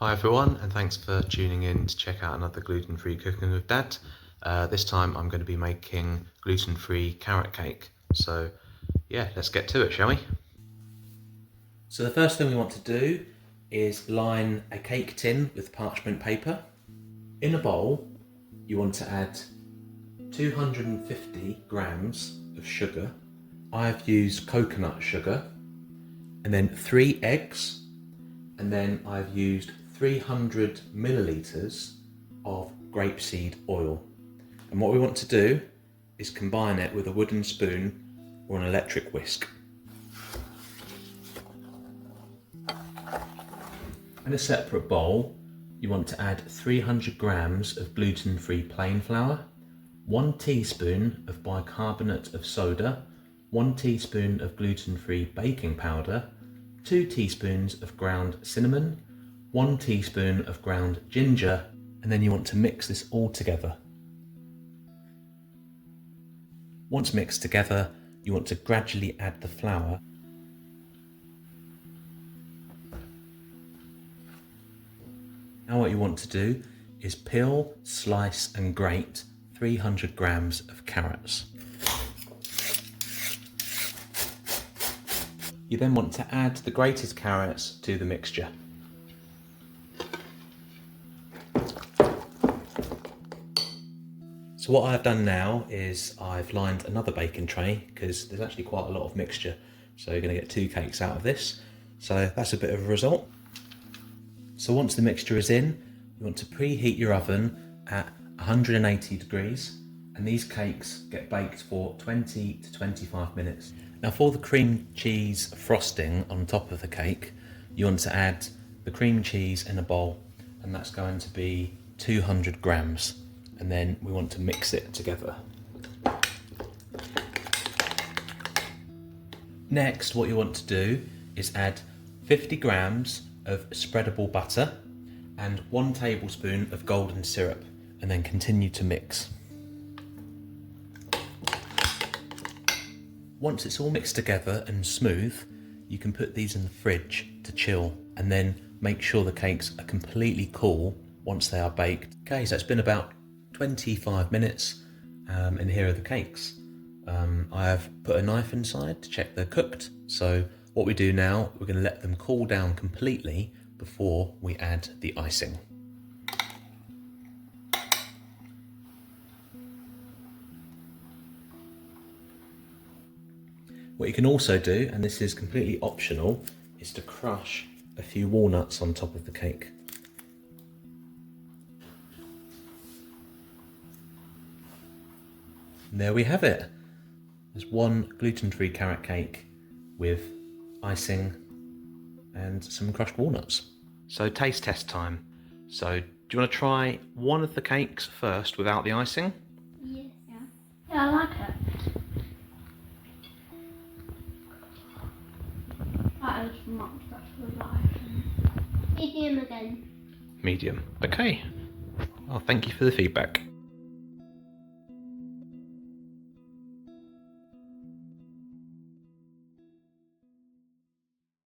Hi everyone, and thanks for tuning in to check out another gluten-free cooking with Dad. This time I'm going to be making gluten-free carrot cake. So yeah, let's get to it, shall we? So the first thing we want to do is line a cake tin with parchment paper. In a bowl, you want to add 250 grams of sugar. I've used coconut sugar, and then 3 eggs, and then I've used 300 millilitres of grapeseed oil. And what we want to do is combine it with a wooden spoon or an electric whisk. In a separate bowl, you want to add 300 grams of gluten-free plain flour, 1 teaspoon of bicarbonate of soda, 1 teaspoon of gluten-free baking powder, 2 teaspoons of ground cinnamon, 1 teaspoon of ground ginger, and then you want to mix this all together. Once mixed together, you want to gradually add the flour. Now what you want to do is peel, slice and grate 300 grams of carrots. You then want to add the grated carrots to the mixture. So what I've done now is I've lined another baking tray because there's actually quite a lot of mixture. So you're going to get 2 cakes out of this. So that's a bit of a result. So once the mixture is in, you want to preheat your oven at 180 degrees, and these cakes get baked for 20 to 25 minutes. Now for the cream cheese frosting on top of the cake, you want to add the cream cheese in a bowl, and that's going to be 200 grams. And then we want to mix it together. Next, what you want to do is add 50 grams of spreadable butter and 1 tablespoon of golden syrup, and then continue to mix. Once it's all mixed together and smooth, you can put these in the fridge to chill, and then make sure the cakes are completely cool once they are baked. Okay, so it's been about 25 minutes, and here are the cakes. I have put a knife inside to check they're cooked. So what we do now, we're going to let them cool down completely before we add the icing. What you can also do, and this is completely optional, is to crush a few walnuts on top of the cake. And there we have it. There's one gluten-free carrot cake with icing and some crushed walnuts. So taste test time. So do you want to try one of the cakes first without the icing? Yeah, I like it. That is much better with the icing. Medium again. Medium. Okay. Well, thank you for the feedback.